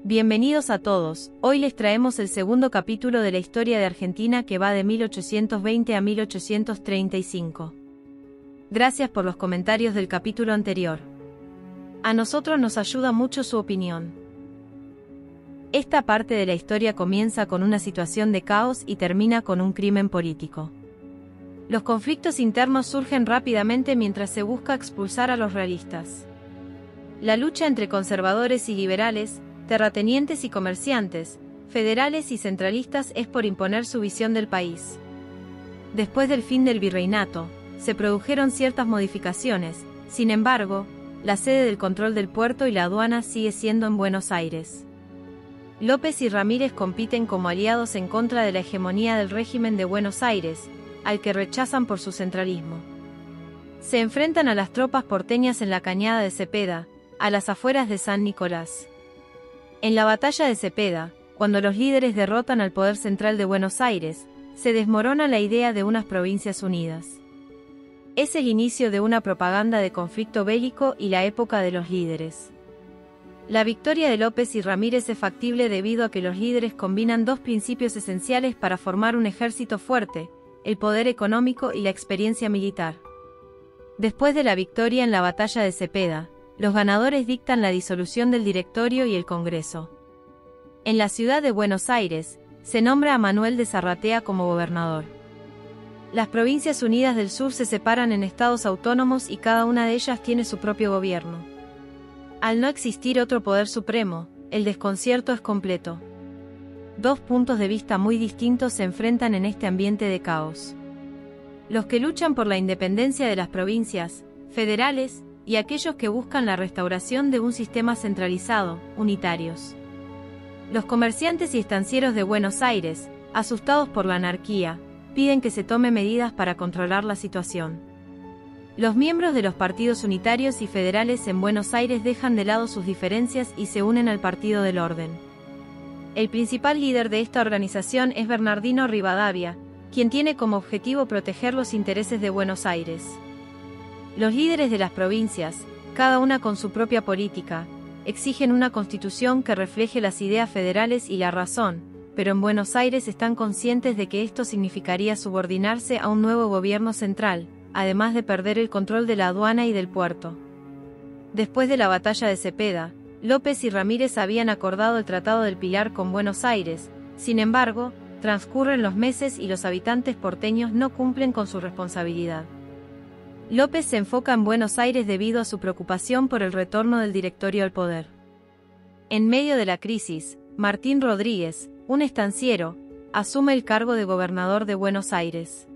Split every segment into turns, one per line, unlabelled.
Bienvenidos a todos, hoy les traemos el segundo capítulo de la historia de Argentina que va de 1820 a 1835. Gracias por los comentarios del capítulo anterior. A nosotros nos ayuda mucho su opinión. Esta parte de la historia comienza con una situación de caos y termina con un crimen político. Los conflictos internos surgen rápidamente mientras se busca expulsar a los realistas. La lucha entre conservadores y liberales, terratenientes y comerciantes, federales y centralistas es por imponer su visión del país. Después del fin del virreinato, se produjeron ciertas modificaciones, sin embargo, la sede del control del puerto y la aduana sigue siendo en Buenos Aires. López y Ramírez compiten como aliados en contra de la hegemonía del régimen de Buenos Aires, al que rechazan por su centralismo. Se enfrentan a las tropas porteñas en la cañada de Cepeda, a las afueras de San Nicolás. En la batalla de Cepeda, cuando los líderes derrotan al poder central de Buenos Aires, se desmorona la idea de unas provincias unidas. Es el inicio de una propaganda de conflicto bélico y la época de los líderes. La victoria de López y Ramírez es factible debido a que los líderes combinan dos principios esenciales para formar un ejército fuerte: el poder económico y la experiencia militar. Después de la victoria en la batalla de Cepeda, los ganadores dictan la disolución del directorio y el Congreso. En la ciudad de Buenos Aires, se nombra a Manuel de Zarratea como gobernador. Las provincias unidas del sur se separan en estados autónomos y cada una de ellas tiene su propio gobierno. Al no existir otro poder supremo, el desconcierto es completo. Dos puntos de vista muy distintos se enfrentan en este ambiente de caos. Los que luchan por la independencia de las provincias, federales, y aquellos que buscan la restauración de un sistema centralizado, unitarios. Los comerciantes y estancieros de Buenos Aires, asustados por la anarquía, piden que se tome medidas para controlar la situación. Los miembros de los partidos unitarios y federales en Buenos Aires dejan de lado sus diferencias y se unen al Partido del Orden. El principal líder de esta organización es Bernardino Rivadavia, quien tiene como objetivo proteger los intereses de Buenos Aires. Los líderes de las provincias, cada una con su propia política, exigen una constitución que refleje las ideas federales y la razón, pero en Buenos Aires están conscientes de que esto significaría subordinarse a un nuevo gobierno central, además de perder el control de la aduana y del puerto. Después de la batalla de Cepeda, López y Ramírez habían acordado el Tratado del Pilar con Buenos Aires, sin embargo, transcurren los meses y los habitantes porteños no cumplen con su responsabilidad. López se enfoca en Buenos Aires debido a su preocupación por el retorno del directorio al poder. En medio de la crisis, Martín Rodríguez, un estanciero, asume el cargo de gobernador de Buenos Aires.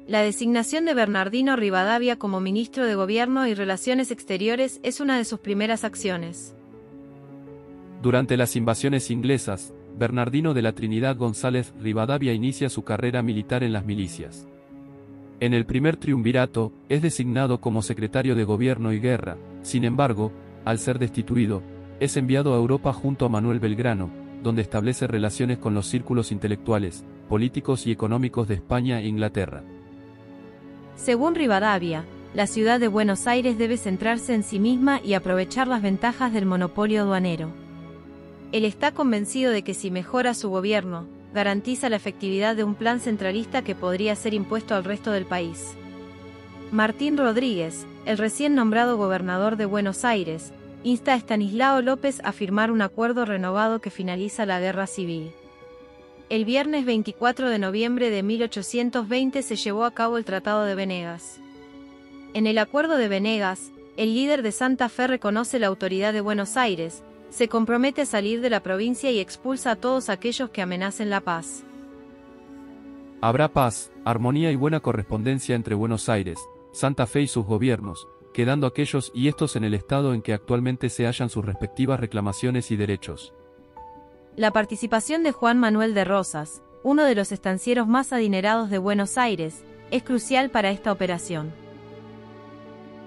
La designación de Bernardino Rivadavia como ministro de Gobierno y Relaciones Exteriores es una de sus primeras acciones.
Durante las invasiones inglesas, Bernardino de la Trinidad González Rivadavia inicia su carrera militar en las milicias. En el primer triunvirato, es designado como secretario de Gobierno y Guerra. Sin embargo, al ser destituido, es enviado a Europa junto a Manuel Belgrano, donde establece relaciones con los círculos intelectuales, políticos y económicos de España e Inglaterra.
Según Rivadavia, la ciudad de Buenos Aires debe centrarse en sí misma y aprovechar las ventajas del monopolio aduanero. Él está convencido de que si mejora su gobierno, garantiza la efectividad de un plan centralista que podría ser impuesto al resto del país. Martín Rodríguez, el recién nombrado gobernador de Buenos Aires, insta a Estanislao López a firmar un acuerdo renovado que finaliza la guerra civil. El viernes 24 de noviembre de 1820 se llevó a cabo el Tratado de Benegas. En el Acuerdo de Benegas, el líder de Santa Fe reconoce la autoridad de Buenos Aires, se compromete a salir de la provincia y expulsa a todos aquellos que amenacen la paz.
Habrá paz, armonía y buena correspondencia entre Buenos Aires, Santa Fe y sus gobiernos, quedando aquellos y estos en el estado en que actualmente se hallan sus respectivas reclamaciones y derechos.
La participación de Juan Manuel de Rosas, uno de los estancieros más adinerados de Buenos Aires, es crucial para esta operación.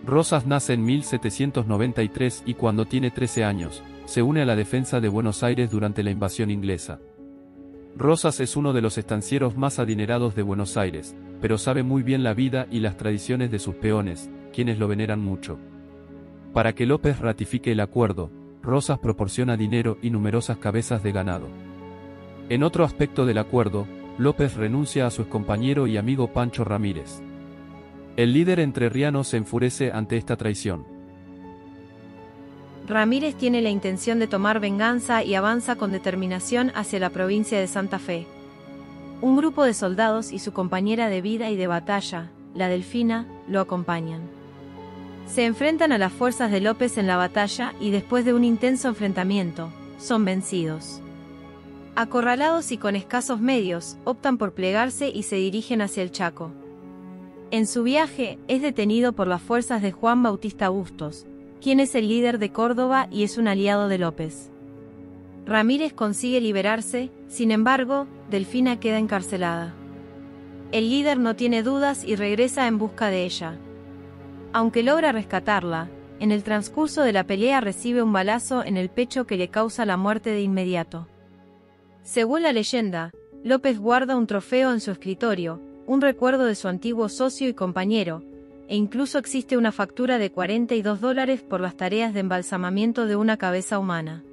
Rosas nace en 1793 y cuando tiene 13 años, se une a la defensa de Buenos Aires durante la invasión inglesa. Rosas es uno de los estancieros más adinerados de Buenos Aires, pero sabe muy bien la vida y las tradiciones de sus peones, quienes lo veneran mucho. Para que López ratifique el acuerdo, Rosas proporciona dinero y numerosas cabezas de ganado. En otro aspecto del acuerdo, López renuncia a su excompañero y amigo Pancho Ramírez. El líder entrerriano se enfurece ante esta traición.
Ramírez tiene la intención de tomar venganza y avanza con determinación hacia la provincia de Santa Fe. Un grupo de soldados y su compañera de vida y de batalla, la Delfina, lo acompañan. Se enfrentan a las fuerzas de López en la batalla y después de un intenso enfrentamiento, son vencidos. Acorralados y con escasos medios, optan por plegarse y se dirigen hacia el Chaco. En su viaje, es detenido por las fuerzas de Juan Bautista Bustos, quien es el líder de Córdoba y es un aliado de López. Ramírez consigue liberarse, sin embargo, Delfina queda encarcelada. El líder no tiene dudas y regresa en busca de ella. Aunque logra rescatarla, en el transcurso de la pelea recibe un balazo en el pecho que le causa la muerte de inmediato. Según la leyenda, López guarda un trofeo en su escritorio, un recuerdo de su antiguo socio y compañero, e incluso existe una factura de $42 por las tareas de embalsamamiento de una cabeza humana.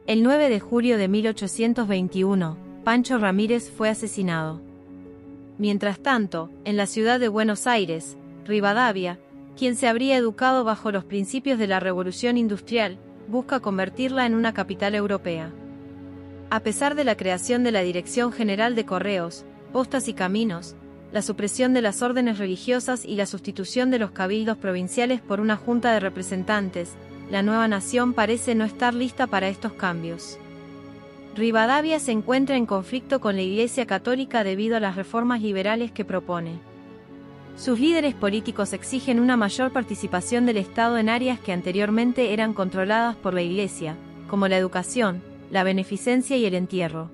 El 9 de julio de 1821, Pancho Ramírez fue asesinado. Mientras tanto, en la ciudad de Buenos Aires, Rivadavia, quien se habría educado bajo los principios de la Revolución Industrial, busca convertirla en una capital europea. A pesar de la creación de la Dirección General de Correos, Postas y Caminos, la supresión de las órdenes religiosas y la sustitución de los cabildos provinciales por una junta de representantes, la nueva nación parece no estar lista para estos cambios. Rivadavia se encuentra en conflicto con la Iglesia Católica debido a las reformas liberales que propone. Sus líderes políticos exigen una mayor participación del Estado en áreas que anteriormente eran controladas por la Iglesia, como la educación, la beneficencia y el entierro.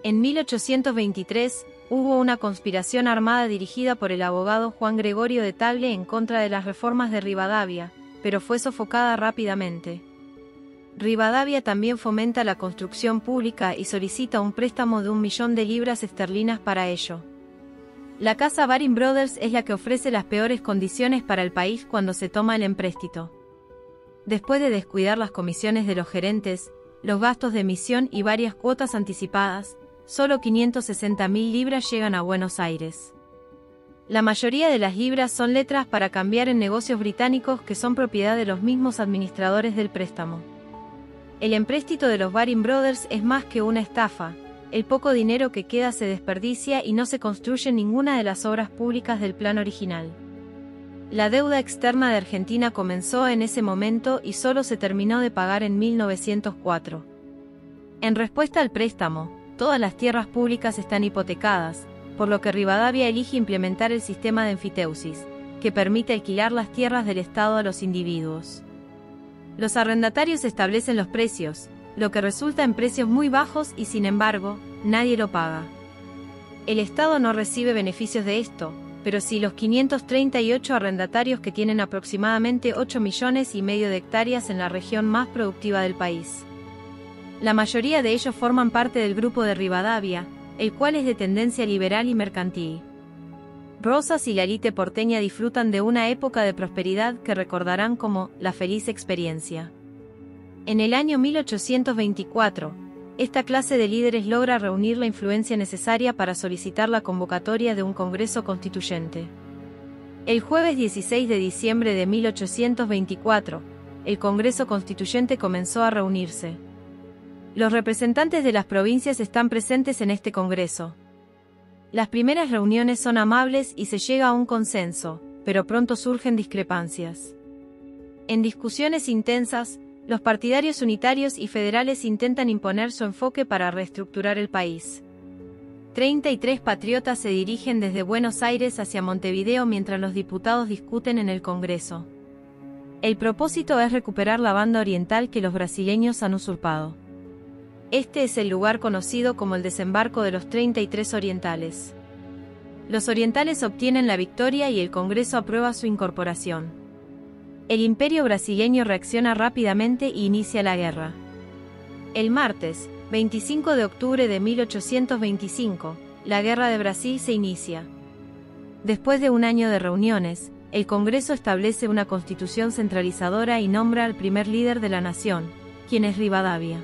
En 1823, hubo una conspiración armada dirigida por el abogado Juan Gregorio de Tagle en contra de las reformas de Rivadavia, pero fue sofocada rápidamente. Rivadavia también fomenta la construcción pública y solicita un préstamo de 1 millón de libras esterlinas para ello. La casa Baring Brothers es la que ofrece las peores condiciones para el país cuando se toma el empréstito. Después de descuidar las comisiones de los gerentes, los gastos de emisión y varias cuotas anticipadas, solo 560.000 libras llegan a Buenos Aires. La mayoría de las libras son letras para cambiar en negocios británicos que son propiedad de los mismos administradores del préstamo. El empréstito de los Baring Brothers es más que una estafa. El poco dinero que queda se desperdicia y no se construye ninguna de las obras públicas del plan original. La deuda externa de Argentina comenzó en ese momento y solo se terminó de pagar en 1904. En respuesta al préstamo, todas las tierras públicas están hipotecadas, por lo que Rivadavia elige implementar el sistema de enfiteusis, que permite alquilar las tierras del Estado a los individuos. Los arrendatarios establecen los precios, lo que resulta en precios muy bajos y sin embargo, nadie lo paga. El Estado no recibe beneficios de esto, pero sí los 538 arrendatarios que tienen aproximadamente 8,5 millones de hectáreas en la región más productiva del país. La mayoría de ellos forman parte del grupo de Rivadavia, el cual es de tendencia liberal y mercantil. Rosas y la élite porteña disfrutan de una época de prosperidad que recordarán como la feliz experiencia. En el año 1824, esta clase de líderes logra reunir la influencia necesaria para solicitar la convocatoria de un Congreso Constituyente. El jueves 16 de diciembre de 1824, el Congreso Constituyente comenzó a reunirse. Los representantes de las provincias están presentes en este Congreso. Las primeras reuniones son amables y se llega a un consenso, pero pronto surgen discrepancias. En discusiones intensas, los partidarios unitarios y federales intentan imponer su enfoque para reestructurar el país. 33 patriotas se dirigen desde Buenos Aires hacia Montevideo mientras los diputados discuten en el Congreso. El propósito es recuperar la banda oriental que los brasileños han usurpado. Este es el lugar conocido como el desembarco de los 33 orientales. Los orientales obtienen la victoria y el Congreso aprueba su incorporación. El imperio brasileño reacciona rápidamente e inicia la guerra. El martes, 25 de octubre de 1825, la Guerra de Brasil se inicia. Después de un año de reuniones, el Congreso establece una constitución centralizadora y nombra al primer líder de la nación, quien es Rivadavia.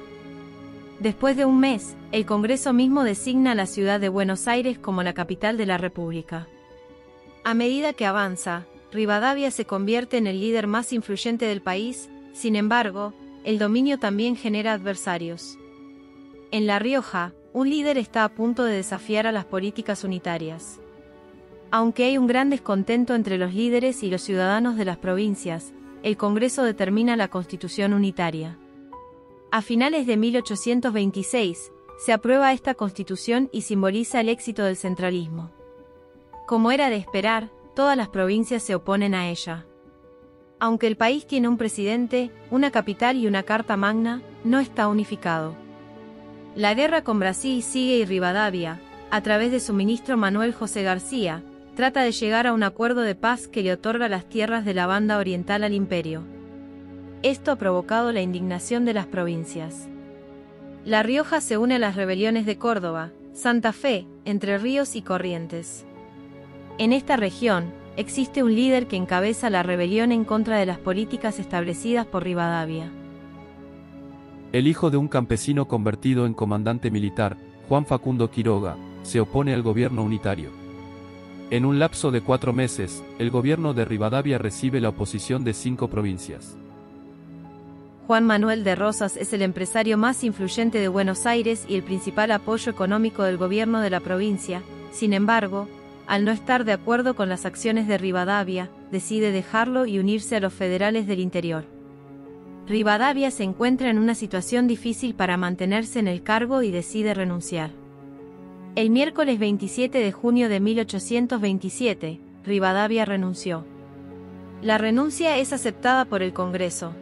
Después de un mes, el Congreso mismo designa a la ciudad de Buenos Aires como la capital de la República. A medida que avanza, Rivadavia se convierte en el líder más influyente del país. Sin embargo, el dominio también genera adversarios. En La Rioja, un líder está a punto de desafiar a las políticas unitarias. Aunque hay un gran descontento entre los líderes y los ciudadanos de las provincias, el Congreso determina la Constitución unitaria. A finales de 1826, se aprueba esta Constitución y simboliza el éxito del centralismo. Como era de esperar, todas las provincias se oponen a ella. Aunque el país tiene un presidente, una capital y una carta magna, no está unificado. La guerra con Brasil sigue y Rivadavia, a través de su ministro Manuel José García, trata de llegar a un acuerdo de paz que le otorga las tierras de la banda oriental al imperio. Esto ha provocado la indignación de las provincias. La Rioja se une a las rebeliones de Córdoba, Santa Fe, Entre Ríos y Corrientes. En esta región, existe un líder que encabeza la rebelión en contra de las políticas establecidas por Rivadavia.
El hijo de un campesino convertido en comandante militar, Juan Facundo Quiroga, se opone al gobierno unitario. En un lapso de 4 meses, el gobierno de Rivadavia recibe la oposición de 5 provincias.
Juan Manuel de Rosas es el empresario más influyente de Buenos Aires y el principal apoyo económico del gobierno de la provincia. Sin embargo, al no estar de acuerdo con las acciones de Rivadavia, decide dejarlo y unirse a los federales del interior. Rivadavia se encuentra en una situación difícil para mantenerse en el cargo y decide renunciar. El miércoles 27 de junio de 1827, Rivadavia renunció. La renuncia es aceptada por el Congreso.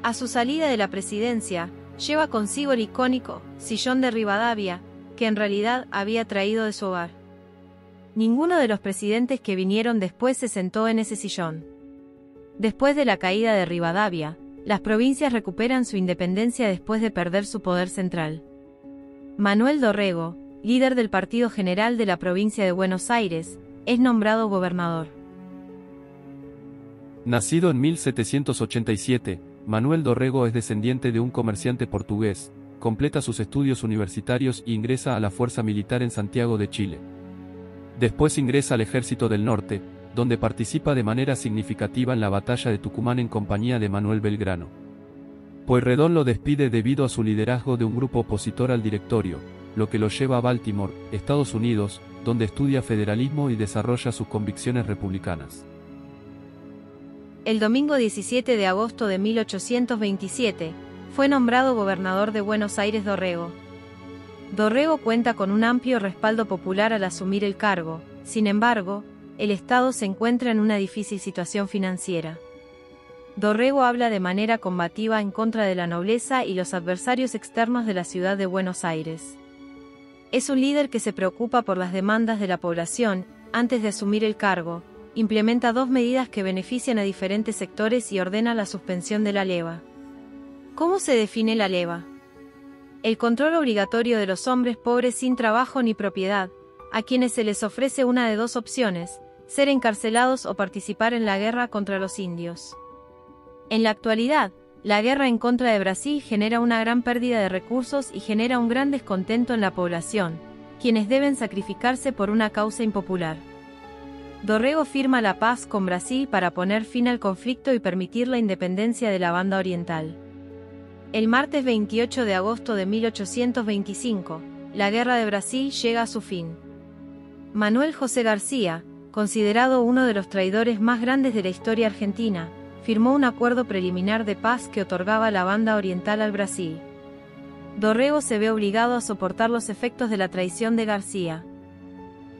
A su salida de la presidencia, lleva consigo el icónico sillón de Rivadavia, que en realidad había traído de su hogar. Ninguno de los presidentes que vinieron después se sentó en ese sillón. Después de la caída de Rivadavia, las provincias recuperan su independencia después de perder su poder central. Manuel Dorrego, líder del Partido General de la provincia de Buenos Aires, es nombrado gobernador.
Nacido en 1787, Manuel Dorrego es descendiente de un comerciante portugués, completa sus estudios universitarios e ingresa a la Fuerza Militar en Santiago de Chile. Después ingresa al Ejército del Norte, donde participa de manera significativa en la batalla de Tucumán en compañía de Manuel Belgrano. Pueyrredón lo despide debido a su liderazgo de un grupo opositor al directorio, lo que lo lleva a Baltimore, Estados Unidos, donde estudia federalismo y desarrolla sus convicciones republicanas.
El domingo 17 de agosto de 1827, fue nombrado gobernador de Buenos Aires Dorrego. Dorrego cuenta con un amplio respaldo popular al asumir el cargo. Sin embargo, el Estado se encuentra en una difícil situación financiera. Dorrego habla de manera combativa en contra de la nobleza y los adversarios externos de la ciudad de Buenos Aires. Es un líder que se preocupa por las demandas de la población. Antes de asumir el cargo, implementa 2 medidas que benefician a diferentes sectores y ordena la suspensión de la leva. ¿Cómo se define la leva? El control obligatorio de los hombres pobres sin trabajo ni propiedad, a quienes se les ofrece una de 2 opciones: ser encarcelados o participar en la guerra contra los indios. En la actualidad, la guerra en contra de Brasil genera una gran pérdida de recursos y genera un gran descontento en la población, quienes deben sacrificarse por una causa impopular. Dorrego firma la paz con Brasil para poner fin al conflicto y permitir la independencia de la banda oriental. El martes 28 de agosto de 1825, la Guerra de Brasil llega a su fin. Manuel José García, considerado uno de los traidores más grandes de la historia argentina, firmó un acuerdo preliminar de paz que otorgaba la banda oriental al Brasil. Dorrego se ve obligado a soportar los efectos de la traición de García.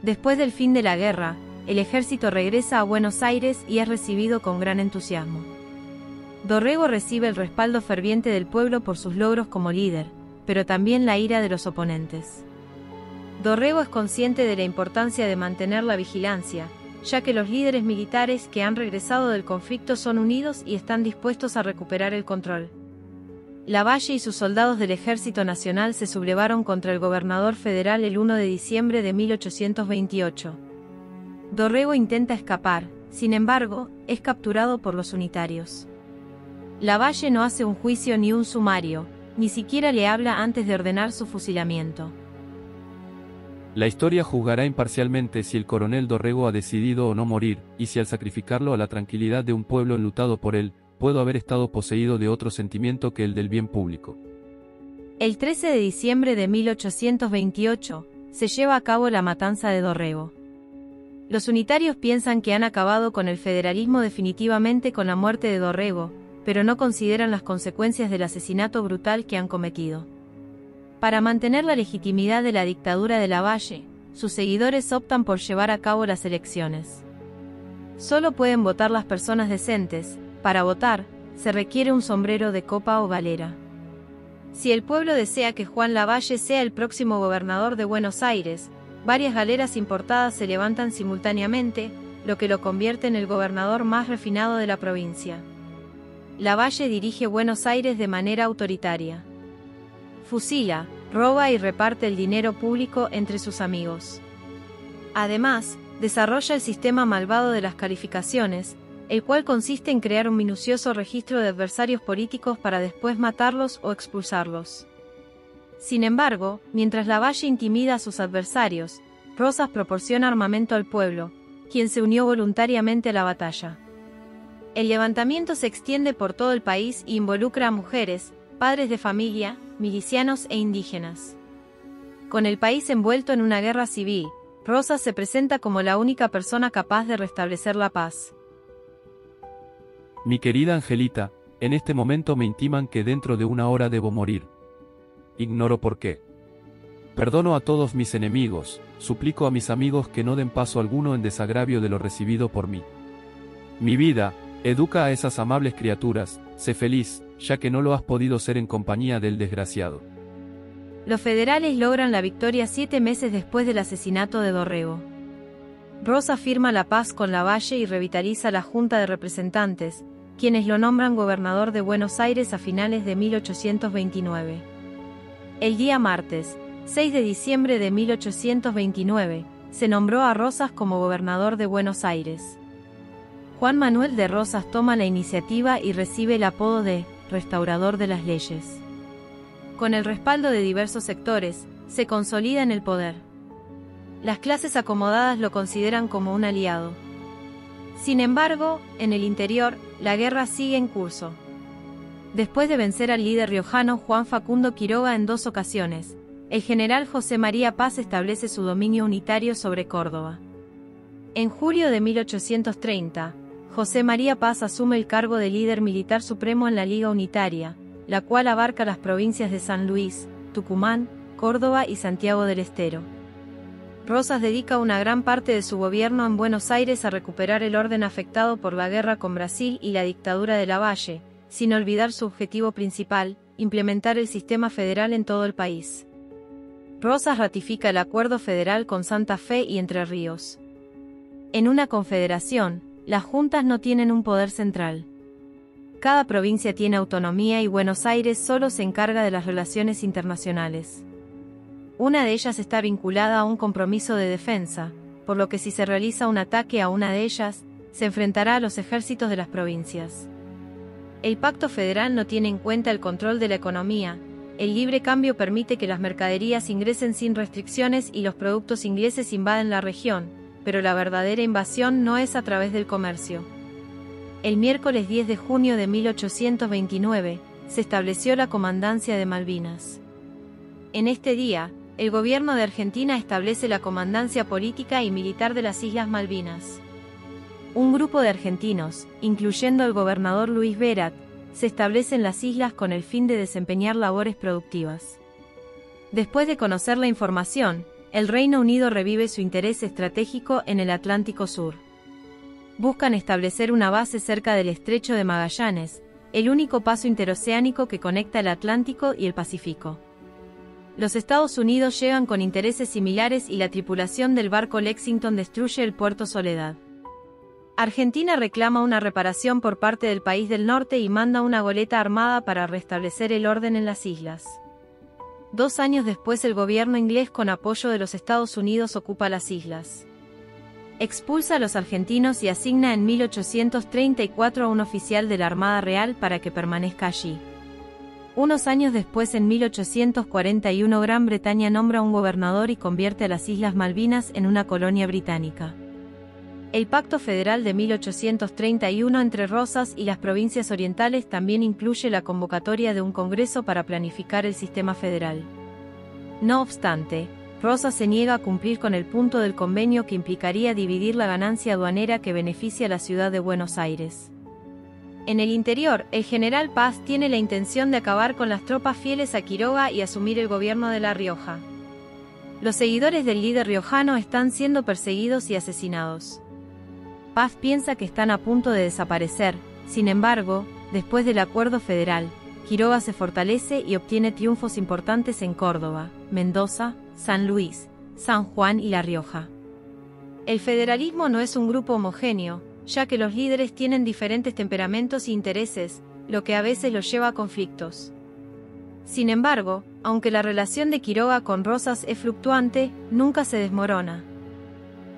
Después del fin de la guerra, el ejército regresa a Buenos Aires y es recibido con gran entusiasmo. Dorrego recibe el respaldo ferviente del pueblo por sus logros como líder, pero también la ira de los oponentes. Dorrego es consciente de la importancia de mantener la vigilancia, ya que los líderes militares que han regresado del conflicto son unidos y están dispuestos a recuperar el control. Lavalle y sus soldados del Ejército Nacional se sublevaron contra el gobernador federal el 1 de diciembre de 1828. Dorrego intenta escapar, Sin embargo, es capturado por los unitarios. Lavalle no hace un juicio ni un sumario, ni siquiera le habla antes de ordenar su fusilamiento.
La historia juzgará imparcialmente si el coronel Dorrego ha decidido o no morir, y si al sacrificarlo a la tranquilidad de un pueblo enlutado por él, pudo haber estado poseído de otro sentimiento que el del bien público.
El 13 de diciembre de 1828, se lleva a cabo la matanza de Dorrego. Los unitarios piensan que han acabado con el federalismo definitivamente con la muerte de Dorrego, pero no consideran las consecuencias del asesinato brutal que han cometido. Para mantener la legitimidad de la dictadura de Lavalle, sus seguidores optan por llevar a cabo las elecciones. Solo pueden votar las personas decentes. Para votar, se requiere un sombrero de copa o galera. Si el pueblo desea que Juan Lavalle sea el próximo gobernador de Buenos Aires, varias galeras importadas se levantan simultáneamente, lo que lo convierte en el gobernador más refinado de la provincia. Lavalle dirige Buenos Aires de manera autoritaria. Fusila, roba y reparte el dinero público entre sus amigos. Además, desarrolla el sistema malvado de las calificaciones, el cual consiste en crear un minucioso registro de adversarios políticos para después matarlos o expulsarlos. Sin embargo, mientras Lavalle intimida a sus adversarios, Rosas proporciona armamento al pueblo, quien se unió voluntariamente a la batalla. El levantamiento se extiende por todo el país e involucra a mujeres, padres de familia, milicianos e indígenas. Con el país envuelto en una guerra civil, Rosas se presenta como la única persona capaz de restablecer la paz.
Mi querida Angelita, en este momento me intiman que dentro de una hora debo morir. Ignoro por qué. Perdono a todos mis enemigos, suplico a mis amigos que no den paso alguno en desagravio de lo recibido por mí. Mi vida, educa a esas amables criaturas, sé feliz, ya que no lo has podido ser en compañía del desgraciado.
Los federales logran la victoria 7 meses después del asesinato de Dorrego. Rosas firma la paz con Lavalle y revitaliza la Junta de Representantes, quienes lo nombran gobernador de Buenos Aires a finales de 1829. El día martes, 6 de diciembre de 1829, se nombró a Rosas como gobernador de Buenos Aires. Juan Manuel de Rosas toma la iniciativa y recibe el apodo de «Restaurador de las Leyes». Con el respaldo de diversos sectores, se consolida en el poder. Las clases acomodadas lo consideran como un aliado. Sin embargo, en el interior, la guerra sigue en curso. Después de vencer al líder riojano Juan Facundo Quiroga en 2 ocasiones, el general José María Paz establece su dominio unitario sobre Córdoba. En julio de 1830, José María Paz asume el cargo de líder militar supremo en la Liga Unitaria, la cual abarca las provincias de San Luis, Tucumán, Córdoba y Santiago del Estero. Rosas dedica una gran parte de su gobierno en Buenos Aires a recuperar el orden afectado por la guerra con Brasil y la dictadura de Lavalle, sin olvidar su objetivo principal, implementar el sistema federal en todo el país. Rosas ratifica el acuerdo federal con Santa Fe y Entre Ríos. En una confederación, las juntas no tienen un poder central. Cada provincia tiene autonomía y Buenos Aires solo se encarga de las relaciones internacionales. Una de ellas está vinculada a un compromiso de defensa, por lo que si se realiza un ataque a una de ellas, se enfrentará a los ejércitos de las provincias. El Pacto Federal no tiene en cuenta el control de la economía, el libre cambio permite que las mercaderías ingresen sin restricciones y los productos ingleses invaden la región, pero la verdadera invasión no es a través del comercio. El miércoles 10 de junio de 1829, se estableció la Comandancia de Malvinas. En este día, el gobierno de Argentina establece la comandancia política y militar de las Islas Malvinas. Un grupo de argentinos, incluyendo al gobernador Luis Berat, se establece en las islas con el fin de desempeñar labores productivas. Después de conocer la información, el Reino Unido revive su interés estratégico en el Atlántico Sur. Buscan establecer una base cerca del Estrecho de Magallanes, el único paso interoceánico que conecta el Atlántico y el Pacífico. Los Estados Unidos llegan con intereses similares y la tripulación del barco Lexington destruye el puerto Soledad. Argentina reclama una reparación por parte del país del norte y manda una goleta armada para restablecer el orden en las islas. 2 años después el gobierno inglés con apoyo de los Estados Unidos ocupa las islas. Expulsa a los argentinos y asigna en 1834 a un oficial de la Armada Real para que permanezca allí. Unos años después, en 1841, Gran Bretaña nombra un gobernador y convierte a las Islas Malvinas en una colonia británica. El Pacto Federal de 1831 entre Rosas y las provincias orientales también incluye la convocatoria de un congreso para planificar el sistema federal. No obstante, Rosas se niega a cumplir con el punto del convenio que implicaría dividir la ganancia aduanera que beneficia a la ciudad de Buenos Aires. En el interior, el general Paz tiene la intención de acabar con las tropas fieles a Quiroga y asumir el gobierno de La Rioja. Los seguidores del líder riojano están siendo perseguidos y asesinados. Paz piensa que están a punto de desaparecer. Sin embargo, después del acuerdo federal, Quiroga se fortalece y obtiene triunfos importantes en Córdoba, Mendoza, San Luis, San Juan y La Rioja. El federalismo no es un grupo homogéneo, ya que los líderes tienen diferentes temperamentos e intereses, lo que a veces los lleva a conflictos. Sin embargo, aunque la relación de Quiroga con Rosas es fluctuante, nunca se desmorona.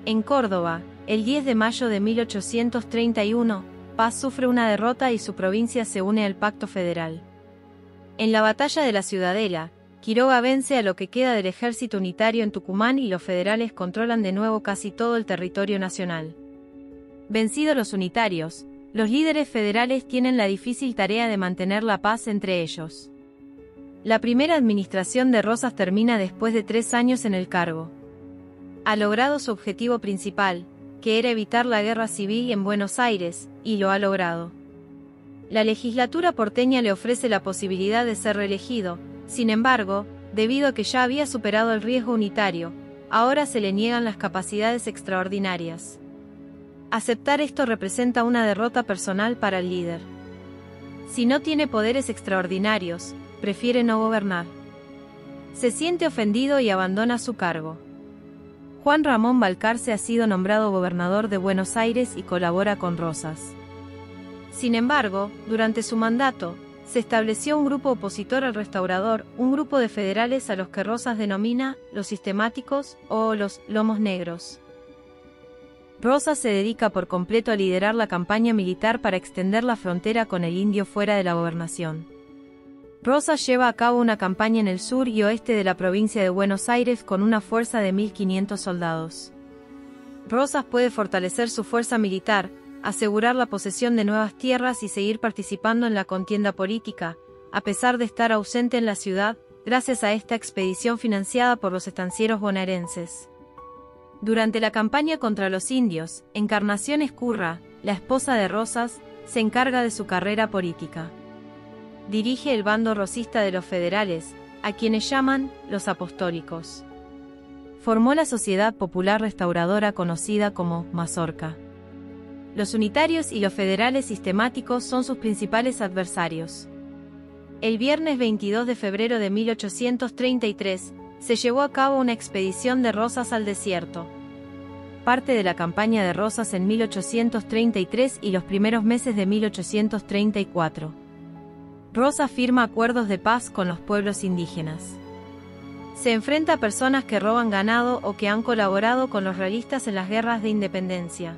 En Córdoba, el 10 de mayo de 1831, Paz sufre una derrota y su provincia se une al Pacto Federal. En la batalla de la Ciudadela, Quiroga vence a lo que queda del ejército unitario en Tucumán y los federales controlan de nuevo casi todo el territorio nacional. Vencidos los unitarios, los líderes federales tienen la difícil tarea de mantener la paz entre ellos. La primera administración de Rosas termina después de 3 años en el cargo. Ha logrado su objetivo principal, que era evitar la guerra civil en Buenos Aires, y lo ha logrado. La legislatura porteña le ofrece la posibilidad de ser reelegido, sin embargo, debido a que ya había superado el riesgo unitario, ahora se le niegan las capacidades extraordinarias. Aceptar esto representa una derrota personal para el líder. Si no tiene poderes extraordinarios, prefiere no gobernar. Se siente ofendido y abandona su cargo. Juan Ramón Balcarce ha sido nombrado gobernador de Buenos Aires y colabora con Rosas. Sin embargo, durante su mandato, se estableció un grupo opositor al restaurador, un grupo de federales a los que Rosas denomina los sistemáticos o los lomos negros. Rosas se dedica por completo a liderar la campaña militar para extender la frontera con el indio fuera de la gobernación. Rosas lleva a cabo una campaña en el sur y oeste de la provincia de Buenos Aires con una fuerza de 1.500 soldados. Rosas puede fortalecer su fuerza militar, asegurar la posesión de nuevas tierras y seguir participando en la contienda política, a pesar de estar ausente en la ciudad, gracias a esta expedición financiada por los estancieros bonaerenses. Durante la campaña contra los indios, Encarnación Ezcurra, la esposa de Rosas, se encarga de su carrera política. Dirige el bando rosista de los federales, a quienes llaman los apostólicos. Formó la Sociedad Popular Restauradora conocida como Mazorca. Los unitarios y los federales sistemáticos son sus principales adversarios. El viernes 22 de febrero de 1833, se llevó a cabo una expedición de Rosas al desierto. Parte de la campaña de Rosas en 1833 y los primeros meses de 1834. Rosas firma acuerdos de paz con los pueblos indígenas. Se enfrenta a personas que roban ganado o que han colaborado con los realistas en las guerras de independencia.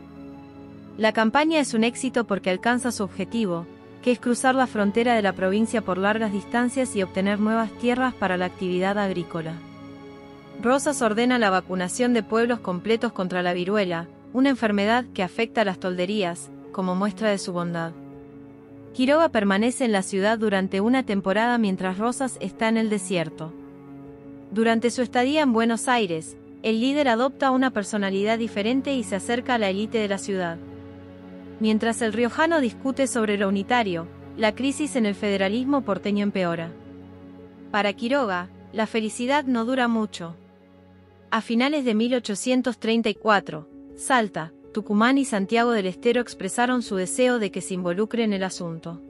La campaña es un éxito porque alcanza su objetivo, que es cruzar la frontera de la provincia por largas distancias y obtener nuevas tierras para la actividad agrícola. Rosas ordena la vacunación de pueblos completos contra la viruela, una enfermedad que afecta a las tolderías, como muestra de su bondad. Quiroga permanece en la ciudad durante una temporada mientras Rosas está en el desierto. Durante su estadía en Buenos Aires, el líder adopta una personalidad diferente y se acerca a la élite de la ciudad. Mientras el riojano discute sobre lo unitario, la crisis en el federalismo porteño empeora. Para Quiroga, la felicidad no dura mucho. A finales de 1834, Salta, Tucumán y Santiago del Estero expresaron su deseo de que se involucre en el asunto.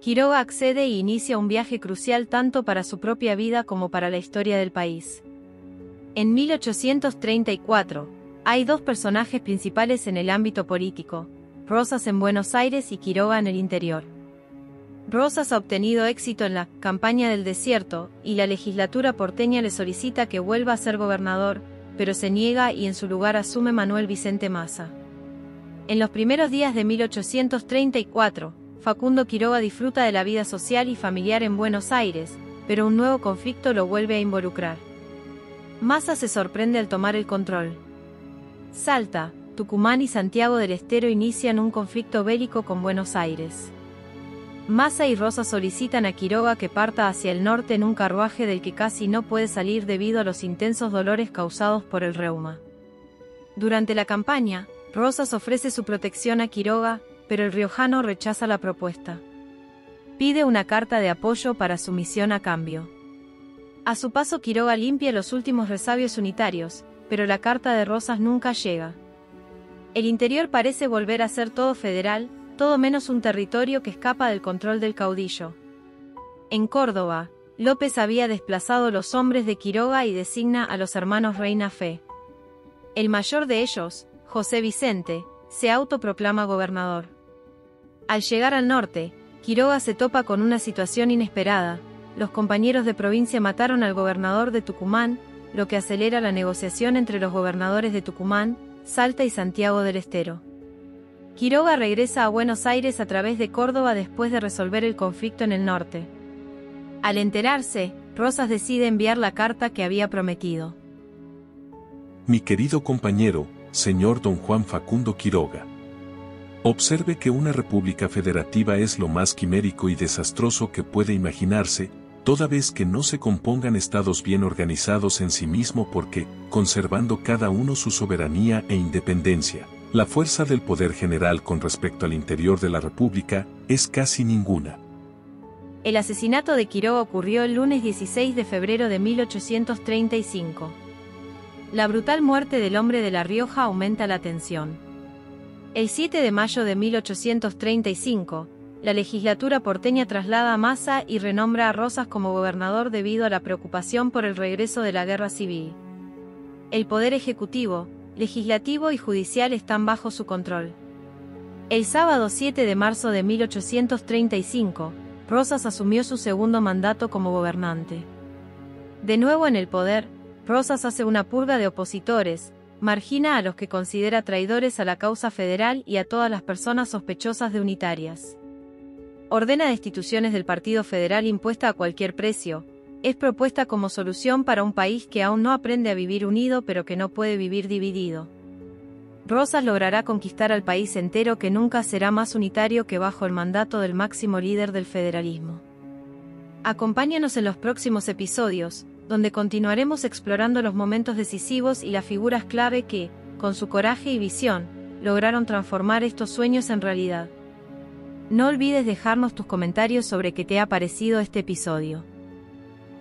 Quiroga accede e inicia un viaje crucial tanto para su propia vida como para la historia del país. En 1834, hay 2 personajes principales en el ámbito político, Rosas en Buenos Aires y Quiroga en el interior. Rosas ha obtenido éxito en la campaña del desierto, y la legislatura porteña le solicita que vuelva a ser gobernador, pero se niega y en su lugar asume Manuel Vicente Massa. En los primeros días de 1834, Facundo Quiroga disfruta de la vida social y familiar en Buenos Aires, pero un nuevo conflicto lo vuelve a involucrar. Massa se sorprende al tomar el control. Salta, Tucumán y Santiago del Estero inician un conflicto bélico con Buenos Aires. Massa y Rosas solicitan a Quiroga que parta hacia el norte en un carruaje del que casi no puede salir debido a los intensos dolores causados por el reuma. Durante la campaña, Rosas ofrece su protección a Quiroga, pero el riojano rechaza la propuesta. Pide una carta de apoyo para su misión a cambio. A su paso Quiroga limpia los últimos resabios unitarios, pero la carta de Rosas nunca llega. El interior parece volver a ser todo federal, todo menos un territorio que escapa del control del caudillo. En Córdoba, López había desplazado los hombres de Quiroga y designa a los hermanos Reina Fe. El mayor de ellos, José Vicente, se autoproclama gobernador. Al llegar al norte, Quiroga se topa con una situación inesperada. Los compañeros de provincia mataron al gobernador de Tucumán, lo que acelera la negociación entre los gobernadores de Tucumán, Salta y Santiago del Estero. Quiroga regresa a Buenos Aires a través de Córdoba después de resolver el conflicto en el norte. Al enterarse, Rosas decide enviar la carta que había prometido.
Mi querido compañero, señor don Juan Facundo Quiroga. Observe que una república federativa es lo más quimérico y desastroso que puede imaginarse, toda vez que no se compongan estados bien organizados en sí mismo porque, conservando cada uno su soberanía e independencia, la fuerza del poder general con respecto al interior de la república es casi ninguna.
El asesinato de Quiroga ocurrió el lunes 16 de febrero de 1835. La brutal muerte del hombre de La Rioja aumenta la tensión. El 7 de mayo de 1835, la legislatura porteña traslada a Massa y renombra a Rosas como gobernador debido a la preocupación por el regreso de la guerra civil. El poder ejecutivo, legislativo y judicial están bajo su control. El sábado 7 de marzo de 1835, Rosas asumió su segundo mandato como gobernante. De nuevo en el poder, Rosas hace una purga de opositores, margina a los que considera traidores a la causa federal y a todas las personas sospechosas de unitarias. Ordena destituciones del Partido Federal impuesta a cualquier precio. Es propuesta como solución para un país que aún no aprende a vivir unido pero que no puede vivir dividido. Rosas logrará conquistar al país entero que nunca será más unitario que bajo el mandato del máximo líder del federalismo. Acompáñanos en los próximos episodios, donde continuaremos explorando los momentos decisivos y las figuras clave que, con su coraje y visión, lograron transformar estos sueños en realidad. No olvides dejarnos tus comentarios sobre qué te ha parecido este episodio.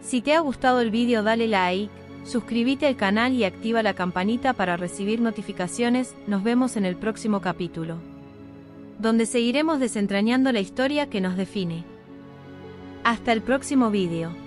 Si te ha gustado el vídeo dale like, suscríbete al canal y activa la campanita para recibir notificaciones. Nos vemos en el próximo capítulo, donde seguiremos desentrañando la historia que nos define. Hasta el próximo vídeo.